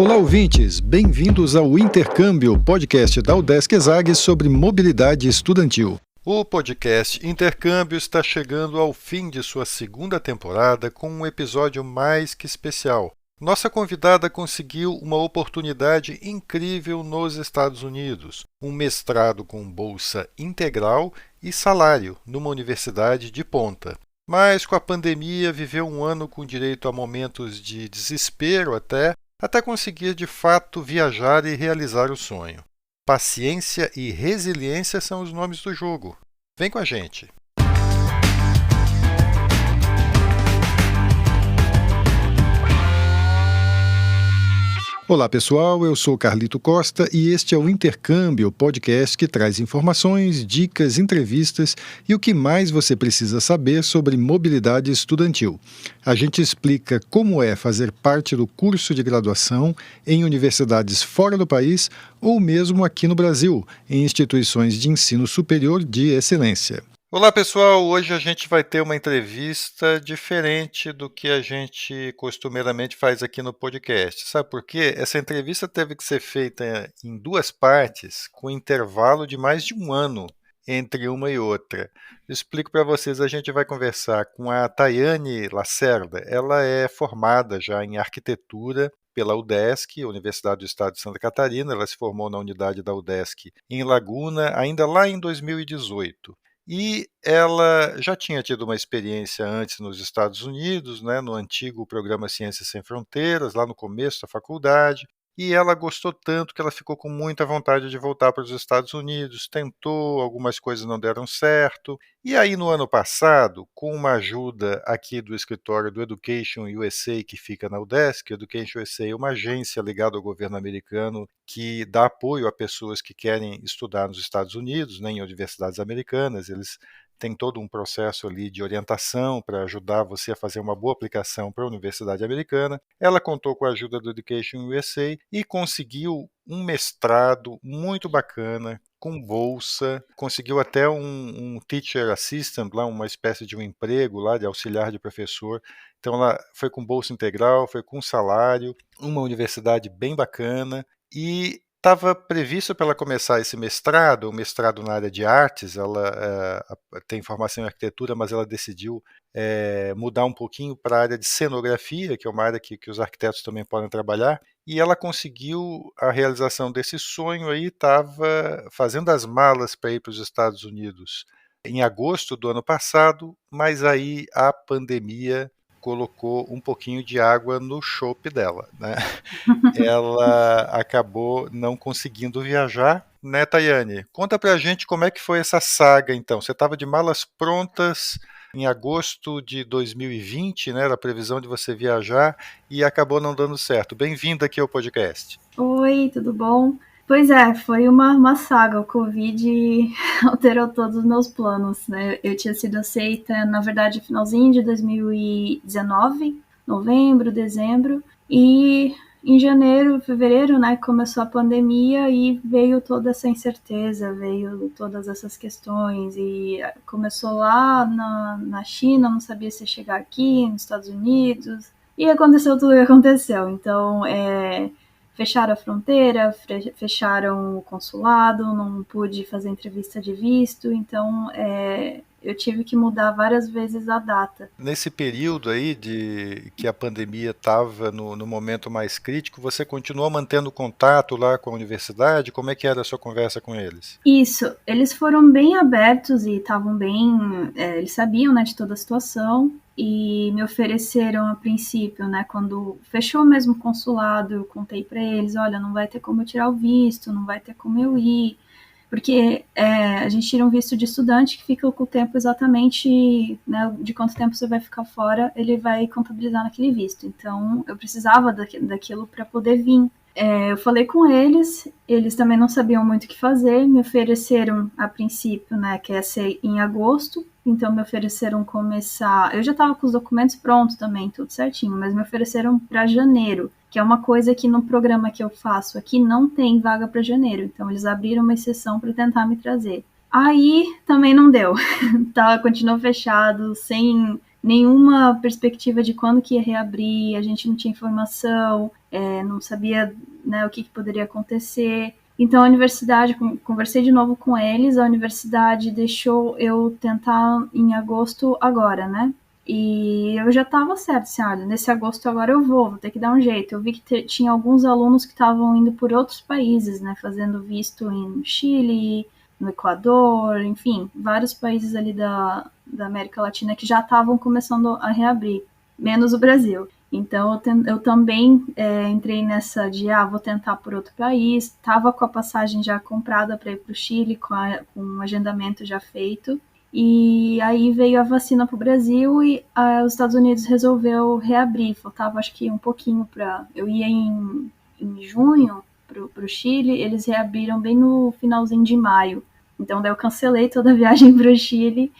Olá, ouvintes! Bem-vindos ao Intercâmbio, podcast da UDESC ESAG sobre mobilidade estudantil. O podcast Intercâmbio está chegando ao fim de sua segunda temporada com um episódio mais que especial. Nossa convidada conseguiu uma oportunidade incrível nos Estados Unidos, um mestrado com bolsa integral e salário numa universidade de ponta. Mas com a pandemia viveu um ano com direito a momentos de desespero até conseguir de fato viajar e realizar o sonho. Paciência e resiliência são os nomes do jogo. Vem com a gente! Olá pessoal, eu sou Carlito Costa e este é o Intercâmbio, podcast que traz informações, dicas, entrevistas e o que mais você precisa saber sobre mobilidade estudantil. A gente explica como é fazer parte do curso de graduação em universidades fora do país ou mesmo aqui no Brasil, em instituições de ensino superior de excelência. Olá pessoal, hoje a gente vai ter uma entrevista diferente do que a gente costumeiramente faz aqui no podcast. Sabe por quê? Essa entrevista teve que ser feita em duas partes, com intervalo de mais de um ano entre uma e outra. Eu explico para vocês, a gente vai conversar com a Tayane Lacerda. Ela é formada já em arquitetura pela UDESC, Universidade do Estado de Santa Catarina. Ela se formou na unidade da UDESC em Laguna, ainda lá em 2018. E ela já tinha tido uma experiência antes nos Estados Unidos, no antigo programa Ciências Sem Fronteiras, lá no começo da faculdade, e ela gostou tanto que ela ficou com muita vontade de voltar para os Estados Unidos, tentou, algumas coisas não deram certo, e aí no ano passado, com uma ajuda aqui do escritório do Education USA, que fica na UDESC, Education USA é uma agência ligada ao governo americano que dá apoio a pessoas que querem estudar nos Estados Unidos, em universidades americanas. Eles têm todo um processo ali de orientação para ajudar você a fazer uma boa aplicação para a universidade americana. Ela contou com a ajuda do Education USA e conseguiu um mestrado muito bacana, com bolsa, conseguiu até um teacher assistant, lá, uma espécie de um emprego lá de auxiliar de professor. Então ela foi com bolsa integral, foi com salário, uma universidade bem bacana, e estava previsto para ela começar esse mestrado, um mestrado na área de artes. Ela tem formação em arquitetura, mas ela decidiu mudar um pouquinho para a área de cenografia, que é uma área que os arquitetos também podem trabalhar, e ela conseguiu a realização desse sonho aí, estava fazendo as malas para ir para os Estados Unidos em agosto do ano passado, mas aí a pandemia colocou um pouquinho de água no chope dela, Ela acabou não conseguindo viajar, Tayane? Conta pra gente como é que foi essa saga, então. Você estava de malas prontas em agosto de 2020, era a previsão de você viajar, e acabou não dando certo. Bem-vinda aqui ao podcast. Oi, tudo bom? Pois é, foi uma saga. O Covid alterou todos os meus planos, Eu tinha sido aceita, na verdade, finalzinho de 2019, novembro, dezembro, e em janeiro, fevereiro, começou a pandemia e veio toda essa incerteza, veio todas essas questões, e começou lá na China, não sabia se ia chegar aqui, nos Estados Unidos, e aconteceu tudo o que aconteceu. Então, fecharam a fronteira, fecharam o consulado, não pude fazer entrevista de visto, então eu tive que mudar várias vezes a data. Nesse período aí de que a pandemia estava no momento mais crítico, você continuou mantendo contato lá com a universidade? Como é que era a sua conversa com eles? Isso, eles foram bem abertos e estavam bem, eles sabiam, de toda a situação, e me ofereceram a princípio, quando fechou mesmo o consulado, eu contei para eles, olha, não vai ter como eu tirar o visto, não vai ter como eu ir, porque a gente tira um visto de estudante que fica com o tempo exatamente, de quanto tempo você vai ficar fora, ele vai contabilizar naquele visto. Então, eu precisava daquilo para poder vir. Eu falei com eles também não sabiam muito o que fazer, me ofereceram a princípio, que ia ser em agosto, então me ofereceram começar, eu já estava com os documentos prontos também, tudo certinho, mas me ofereceram para janeiro, que é uma coisa que no programa que eu faço aqui não tem vaga para janeiro, então eles abriram uma exceção para tentar me trazer. Aí também não deu, continuou fechado, sem nenhuma perspectiva de quando que ia reabrir, a gente não tinha informação, não sabia, né, o que poderia acontecer. Então a universidade, conversei de novo com eles, a universidade deixou eu tentar em agosto agora, né? E eu já estava certo, assim, olha, nesse agosto agora eu vou ter que dar um jeito. Eu vi que tinha alguns alunos que estavam indo por outros países, né, fazendo visto em Chile, no Equador, enfim, vários países ali da América Latina que já estavam começando a reabrir, menos o Brasil. Então eu também entrei nessa de, vou tentar por outro país, estava com a passagem já comprada para ir para o Chile, com um agendamento já feito, e aí veio a vacina para o Brasil e os Estados Unidos resolveu reabrir, faltava acho que um pouquinho para... Eu ia em junho para o Chile, eles reabriram bem no finalzinho de maio, então daí eu cancelei toda a viagem para o Chile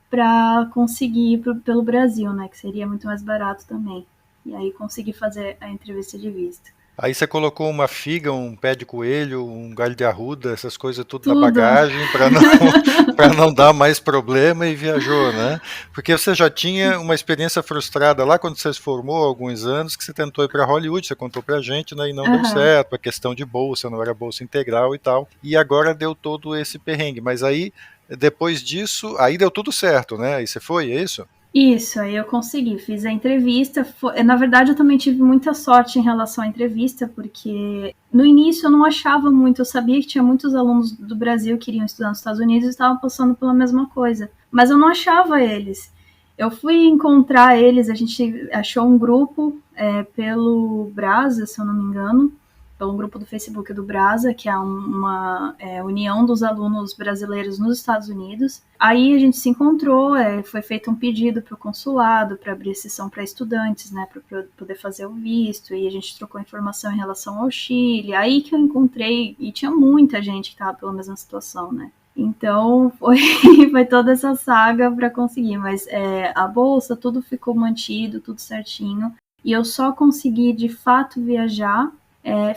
para conseguir ir pelo Brasil, né, que seria muito mais barato também. E aí consegui fazer a entrevista de visto. Aí você colocou uma figa, um pé de coelho, um galho de arruda, essas coisas tudo na Tudo. bagagem para não, para não dar mais problema e viajou, né? Porque você já tinha uma experiência frustrada lá quando você se formou há alguns anos, que você tentou ir para Hollywood, você contou pra gente, né? E não deu certo, a questão de bolsa, não era bolsa integral e tal. E agora deu todo esse perrengue. Mas aí, depois disso, aí deu tudo certo, né? Aí você foi, é isso? Isso, aí eu consegui, fiz a entrevista. Na verdade, eu também tive muita sorte em relação à entrevista, porque no início eu não achava muito, eu sabia que tinha muitos alunos do Brasil que iriam estudar nos Estados Unidos e estavam passando pela mesma coisa, mas eu não achava eles. Eu fui encontrar eles, a gente achou um grupo pelo Brasa, se eu não me engano, pelo grupo do Facebook do Brasa, que é uma união dos alunos brasileiros nos Estados Unidos. Aí a gente se encontrou, foi feito um pedido para o consulado para abrir sessão para estudantes, né, para poder fazer o visto, e a gente trocou informação em relação ao Chile. Aí que eu encontrei, e tinha muita gente que estava pela mesma situação, né. Então foi toda essa saga para conseguir, mas a bolsa, tudo ficou mantido, tudo certinho. E eu só consegui de fato viajar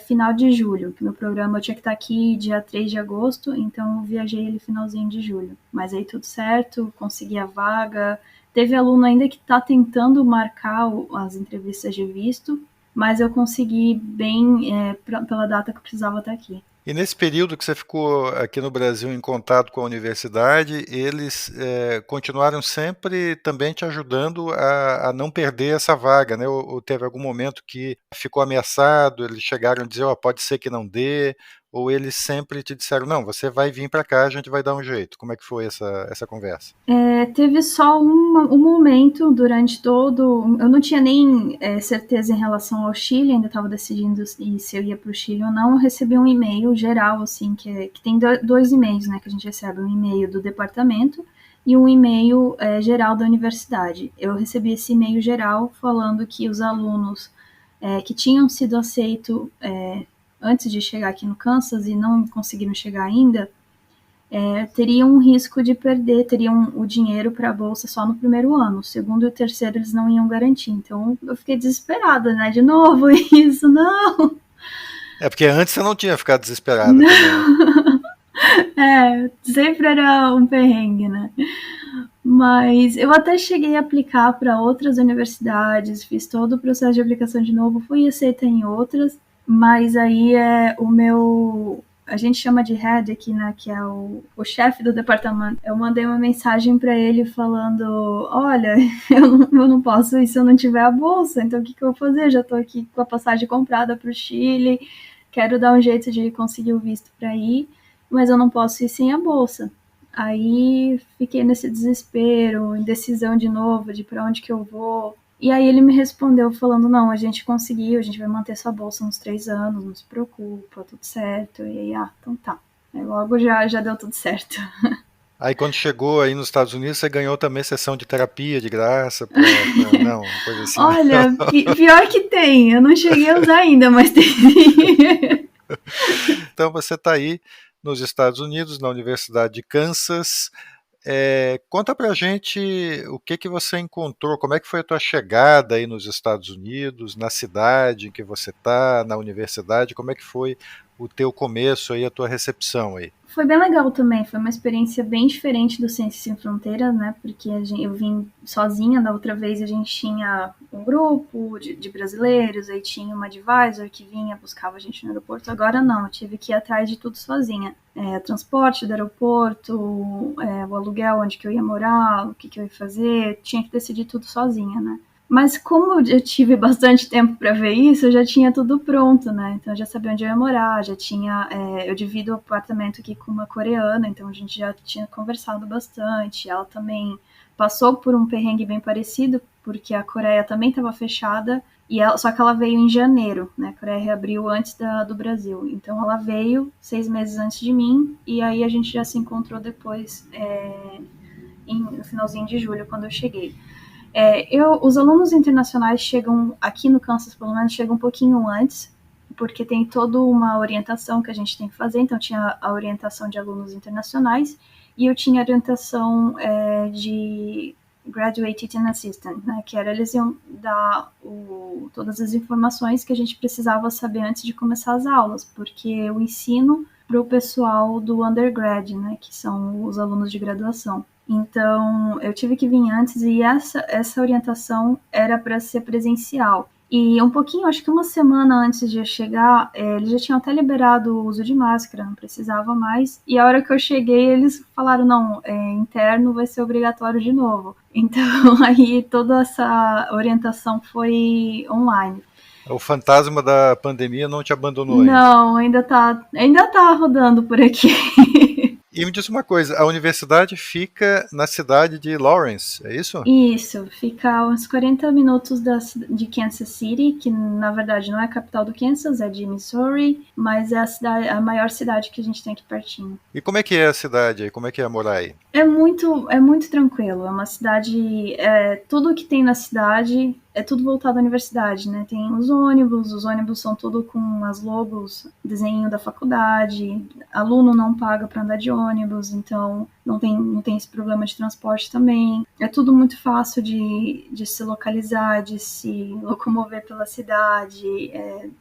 final de julho, que meu programa eu tinha que estar aqui dia 3 de agosto, então eu viajei ele finalzinho de julho. Mas aí tudo certo, consegui a vaga. Teve aluno ainda que está tentando marcar as entrevistas de visto, mas eu consegui bem pela data que eu precisava estar aqui. E nesse período que você ficou aqui no Brasil em contato com a universidade, eles continuaram sempre também te ajudando a não perder essa vaga, né? Ou teve algum momento que ficou ameaçado, eles chegaram a dizer, pode ser que não dê, ou eles sempre te disseram, não, você vai vir para cá, a gente vai dar um jeito. Como é que foi essa conversa? Teve só um momento durante todo... Eu não tinha nem certeza em relação ao Chile, ainda estava decidindo se eu ia para o Chile ou não. Eu recebi um e-mail geral, assim, que tem dois e-mails, né, que a gente recebe. Um e-mail do departamento e um e-mail geral da universidade. Eu recebi esse e-mail geral falando que os alunos que tinham sido aceitos antes de chegar aqui no Kansas e não conseguiram chegar ainda, teriam um risco de perder, teriam o dinheiro para a bolsa só no primeiro ano. O segundo e o terceiro eles não iam garantir. Então eu fiquei desesperada, né? De novo isso, não! Porque antes você não tinha ficado desesperada também. Sempre era um perrengue, né? Mas eu até cheguei a aplicar para outras universidades, fiz todo o processo de aplicação de novo, fui aceita em outras, mas aí a gente chama de head aqui, né, que é o chefe do departamento. Eu mandei uma mensagem para ele falando, olha, eu não posso ir se eu não tiver a bolsa, então o que eu vou fazer? Já estou aqui com a passagem comprada para o Chile, quero dar um jeito de conseguir o visto para ir, mas eu não posso ir sem a bolsa. Aí fiquei nesse desespero, indecisão de novo, de para onde que eu vou. E aí ele me respondeu falando, não, a gente conseguiu, a gente vai manter sua bolsa uns 3 anos, não se preocupa, tudo certo. E aí, então tá. Aí logo já deu tudo certo. Aí quando chegou aí nos Estados Unidos, você ganhou também sessão de terapia de graça, não, coisa assim. Olha, pior que tem, eu não cheguei a usar ainda, mas tem. Então você está aí nos Estados Unidos, na Universidade de Kansas. Conta pra gente o que você encontrou, como é que foi a tua chegada aí nos Estados Unidos, na cidade em que você está, na universidade, como é que foi o teu começo aí, a tua recepção aí? Foi bem legal também, foi uma experiência bem diferente do Ciências Sem Fronteiras, né? Porque eu vim sozinha, da outra vez a gente tinha um grupo de brasileiros, aí tinha uma advisor que vinha, buscava a gente no aeroporto. Agora não, eu tive que ir atrás de tudo sozinha. Transporte do aeroporto, o aluguel, onde que eu ia morar, o que eu ia fazer, tinha que decidir tudo sozinha, né? Mas como eu tive bastante tempo para ver isso, eu já tinha tudo pronto, né? Então eu já sabia onde eu ia morar, já tinha. Eu divido o apartamento aqui com uma coreana, então a gente já tinha conversado bastante. Ela também passou por um perrengue bem parecido, porque a Coreia também estava fechada, só que ela veio em janeiro, né? A Coreia reabriu antes do Brasil. Então ela veio 6 meses antes de mim, e aí a gente já se encontrou depois, no finalzinho de julho, quando eu cheguei. Os alunos internacionais chegam, aqui no Kansas pelo menos, chegam um pouquinho antes, porque tem toda uma orientação que a gente tem que fazer. Então tinha a orientação de alunos internacionais e eu tinha a orientação de Graduate Teaching Assistant, né, que era eles iam dar todas as informações que a gente precisava saber antes de começar as aulas, porque eu ensino para o pessoal do undergrad, né, que são os alunos de graduação. Então, eu tive que vir antes e essa orientação era para ser presencial. E um pouquinho, acho que uma semana antes de eu chegar, eles já tinham até liberado o uso de máscara, não precisava mais. E a hora que eu cheguei, eles falaram, não, interno vai ser obrigatório de novo. Então, aí toda essa orientação foi online. O fantasma da pandemia não te abandonou ainda? Não, ainda tá rodando por aqui. E me diz uma coisa, a universidade fica na cidade de Lawrence, é isso? Isso, fica uns 40 minutos de Kansas City, que na verdade não é a capital do Kansas, é de Missouri, mas é a maior cidade que a gente tem aqui pertinho. E como é que é a cidade aí? Como é que é morar aí? É muito tranquilo, é uma cidade, tudo que tem na cidade é tudo voltado à universidade, né? Tem os ônibus são tudo com as logos, desenho da faculdade, aluno não paga para andar de ônibus, então não tem esse problema de transporte também. É tudo muito fácil de se localizar, de se locomover pela cidade.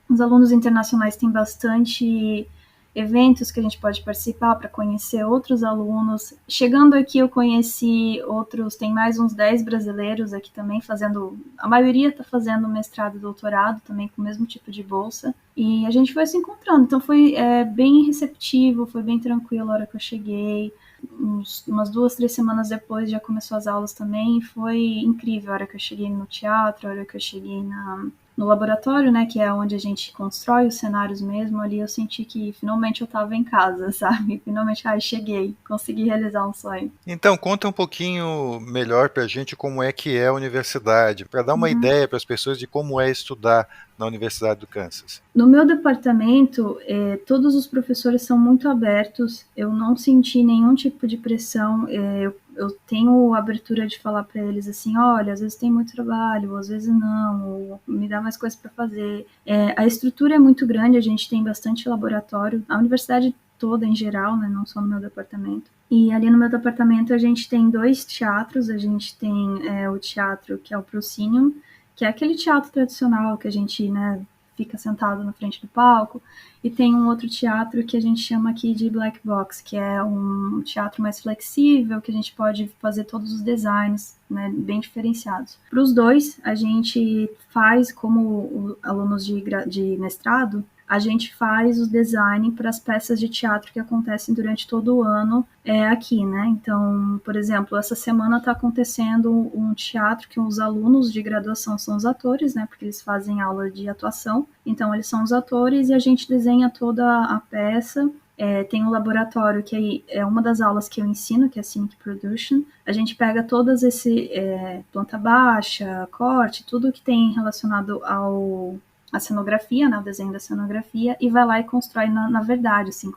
Os alunos internacionais têm bastante eventos que a gente pode participar para conhecer outros alunos. Chegando aqui, eu conheci tem mais uns 10 brasileiros aqui também a maioria está fazendo mestrado e doutorado também com o mesmo tipo de bolsa, e a gente foi se encontrando, então foi bem receptivo, foi bem tranquilo a hora que eu cheguei. Umas 2, 3 semanas depois já começou as aulas também, e foi incrível a hora que eu cheguei no teatro, a hora que eu cheguei no laboratório, né, que é onde a gente constrói os cenários mesmo. Ali eu senti que finalmente eu estava em casa, sabe? Finalmente, cheguei, consegui realizar um sonho. Então, conta um pouquinho melhor pra gente como é que é a universidade, para dar uma ideia para as pessoas de como é estudar na Universidade do Kansas. No meu departamento, todos os professores são muito abertos, eu não senti nenhum tipo de pressão, eu tenho abertura de falar para eles assim, olha, às vezes tem muito trabalho, às vezes não, ou me dá mais coisas para fazer. A estrutura é muito grande, a gente tem bastante laboratório, a universidade toda em geral, né, não só no meu departamento. E ali no meu departamento a gente tem 2 teatros, a gente tem o teatro que é o Proscenium, que é aquele teatro tradicional que a gente, né, fica sentado na frente do palco, e tem um outro teatro que a gente chama aqui de Black Box, que é um teatro mais flexível, que a gente pode fazer todos os designs, né, bem diferenciados. Para os 2, a gente faz, como alunos de mestrado, a gente faz o design para as peças de teatro que acontecem durante todo o ano aqui, né? Então, por exemplo, essa semana está acontecendo um teatro que os alunos de graduação são os atores, né? Porque eles fazem aula de atuação. Então, eles são os atores e a gente desenha toda a peça. Tem um laboratório que aí é uma das aulas que eu ensino, que é Scenic Production. A gente pega todas planta baixa, corte, tudo que tem relacionado a cenografia, né, o desenho da cenografia, e vai lá e constrói na verdade, assim,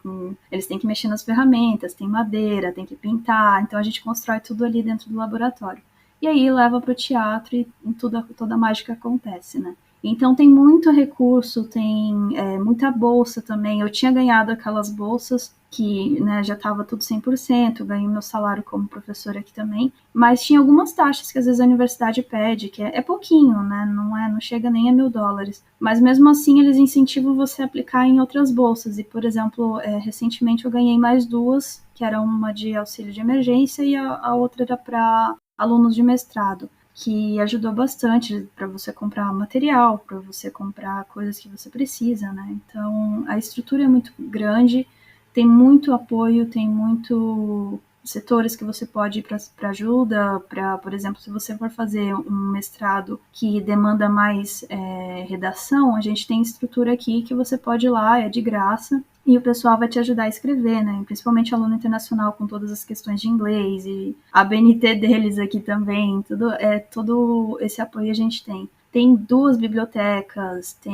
eles têm que mexer nas ferramentas, tem madeira, tem que pintar, então a gente constrói tudo ali dentro do laboratório. E aí leva para o teatro e toda a mágica acontece, né? Então tem muito recurso, tem muita bolsa também. Eu tinha ganhado aquelas bolsas que, né, já estava tudo 100%, ganhei meu salário como professora aqui também, mas tinha algumas taxas que às vezes a universidade pede, que é pouquinho, né, não chega nem a $1.000, mas mesmo assim eles incentivam você a aplicar em outras bolsas, e por exemplo, recentemente eu ganhei mais duas, que era uma de auxílio de emergência e a outra era para alunos de mestrado, que ajudou bastante para você comprar material, para você comprar coisas que você precisa, né? Então, a estrutura é muito grande, tem muito apoio, tem muito setores que você pode ir para ajuda, por exemplo, se você for fazer um mestrado que demanda mais redação, a gente tem estrutura aqui que você pode ir lá, é de graça, e o pessoal vai te ajudar a escrever, né? Principalmente aluno internacional com todas as questões de inglês e a BNT deles aqui também, todo esse apoio a gente tem. Tem 2 bibliotecas, tem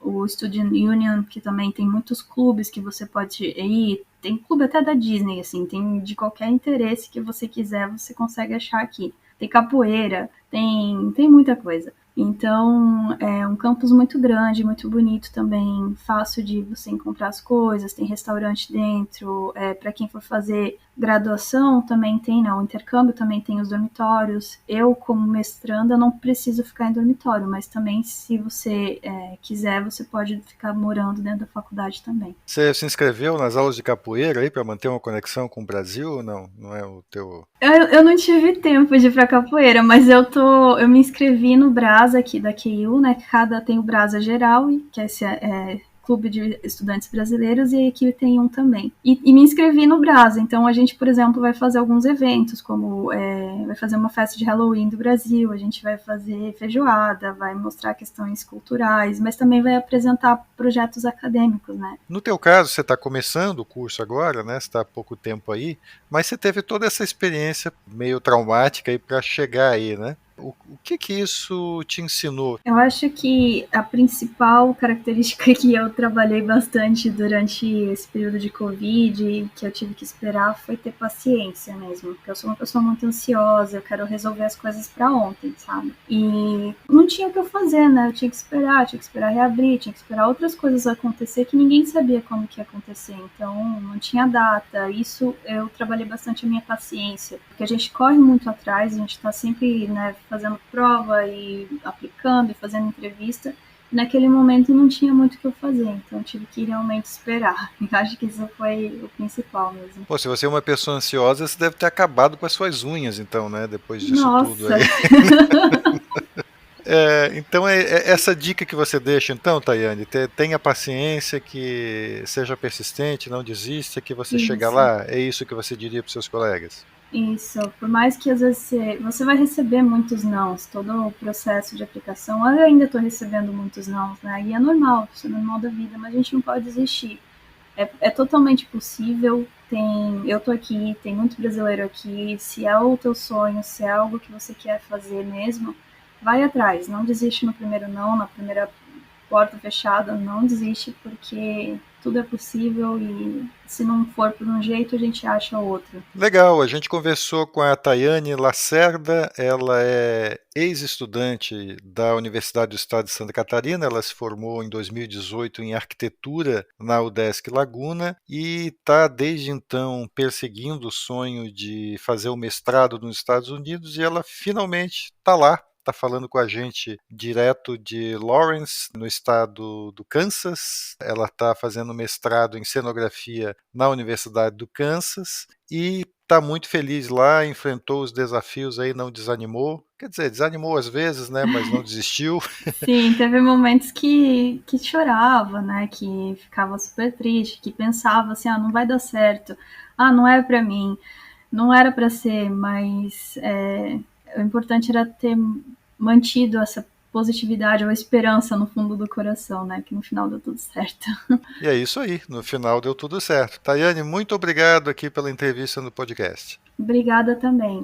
o Student Union, que também tem muitos clubes que você pode ir, tem clube até da Disney, assim, tem de qualquer interesse que você quiser, você consegue achar aqui. Tem capoeira, tem muita coisa. Então, é um campus muito grande, muito bonito também, fácil de você encontrar as coisas, tem restaurante dentro, para quem for fazer graduação também tem, né, o intercâmbio também tem os dormitórios. Eu, como mestranda, não preciso ficar em dormitório, mas também se você quiser, você pode ficar morando dentro da faculdade também. Você se inscreveu nas aulas de capoeira aí para manter uma conexão com o Brasil ou não? Não é o teu... Eu não tive tempo de ir pra capoeira, mas eu me inscrevi no Brasa aqui da QU, né? Cada tem o Brasa Geral, que é esse clube de estudantes brasileiros, e aqui tem um também. E me inscrevi no Brasa, então a gente, por exemplo, vai fazer alguns eventos, como vai fazer uma festa de Halloween do Brasil, a gente vai fazer feijoada, vai mostrar questões culturais, mas também vai apresentar projetos acadêmicos, né? No teu caso, você está começando o curso agora, né? Você está há pouco tempo aí, mas você teve toda essa experiência meio traumática aí para chegar aí, né? O que isso te ensinou? Eu acho que a principal característica que eu trabalhei bastante durante esse período de Covid, que eu tive que esperar, foi ter paciência mesmo. Porque eu sou uma pessoa muito ansiosa, eu quero resolver as coisas para ontem, sabe? E não tinha o que eu fazer, né? Eu tinha que esperar reabrir, tinha que esperar outras coisas acontecer que ninguém sabia como que ia acontecer. Então, não tinha data. Isso eu trabalhei bastante a minha paciência, porque a gente corre muito atrás, a gente está sempre, né, fazendo prova e aplicando e fazendo entrevista. E naquele momento não tinha muito o que eu fazer, então eu tive que realmente esperar. Eu acho que isso foi o principal mesmo. Pô, se você é uma pessoa ansiosa, você deve ter acabado com as suas unhas, então, né? Depois disso tudo Nossa! aí. Então essa dica que você deixa, então, Tayane, tenha paciência, que seja persistente, não desista, que você chega Isso. lá, é isso que você diria para os seus colegas? Isso, por mais que às vezes você vai receber muitos nãos, todo o processo de aplicação, eu ainda estou recebendo muitos nãos, né? E é normal, isso é normal da vida, mas a gente não pode desistir. É totalmente possível, eu tô aqui, tem muito brasileiro aqui, se é o teu sonho, se é algo que você quer fazer mesmo, vai atrás, não desiste no primeiro não, na primeira porta fechada, não desiste, porque tudo é possível e se não for por um jeito, a gente acha outro. Legal, a gente conversou com a Tayane Lacerda, ela é ex-estudante da Universidade do Estado de Santa Catarina, ela se formou em 2018 em arquitetura na UDESC Laguna e está desde então perseguindo o sonho de fazer o mestrado nos Estados Unidos e ela finalmente está lá. Está falando com a gente direto de Lawrence, no estado do Kansas. Ela está fazendo mestrado em cenografia na Universidade do Kansas e está muito feliz lá, enfrentou os desafios aí, não desanimou. Quer dizer, desanimou às vezes, né, mas não desistiu. Sim, teve momentos que chorava, né, que ficava super triste, que pensava assim, não vai dar certo, não é para mim, não era para ser, mas o importante era ter mantido essa positividade ou esperança no fundo do coração, né, que no final deu tudo certo. E é isso aí, no final deu tudo certo. Tayane, muito obrigado aqui pela entrevista no podcast. Obrigada também.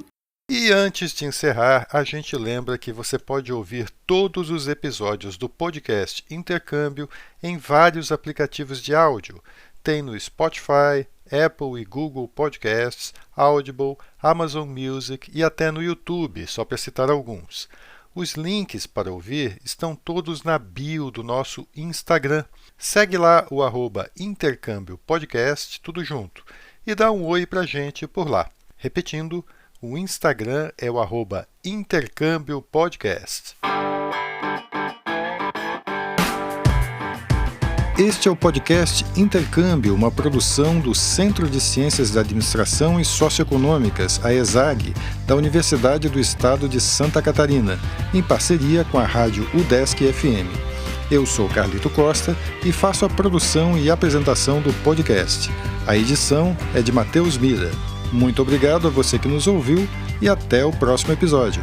E antes de encerrar, a gente lembra que você pode ouvir todos os episódios do podcast Intercâmbio em vários aplicativos de áudio. Tem no Spotify, Apple e Google Podcasts, Audible, Amazon Music e até no YouTube, só para citar alguns. Os links para ouvir estão todos na bio do nosso Instagram. Segue lá o @intercâmbio podcast, tudo junto, e dá um oi pra gente por lá. Repetindo, o Instagram é o @intercâmbio podcast. Este é o podcast Intercâmbio, uma produção do Centro de Ciências da Administração e Socioeconômicas, a ESAG, da Universidade do Estado de Santa Catarina, em parceria com a rádio UDESC FM. Eu sou Carlito Costa e faço a produção e apresentação do podcast. A edição é de Matheus Mira. Muito obrigado a você que nos ouviu e até o próximo episódio.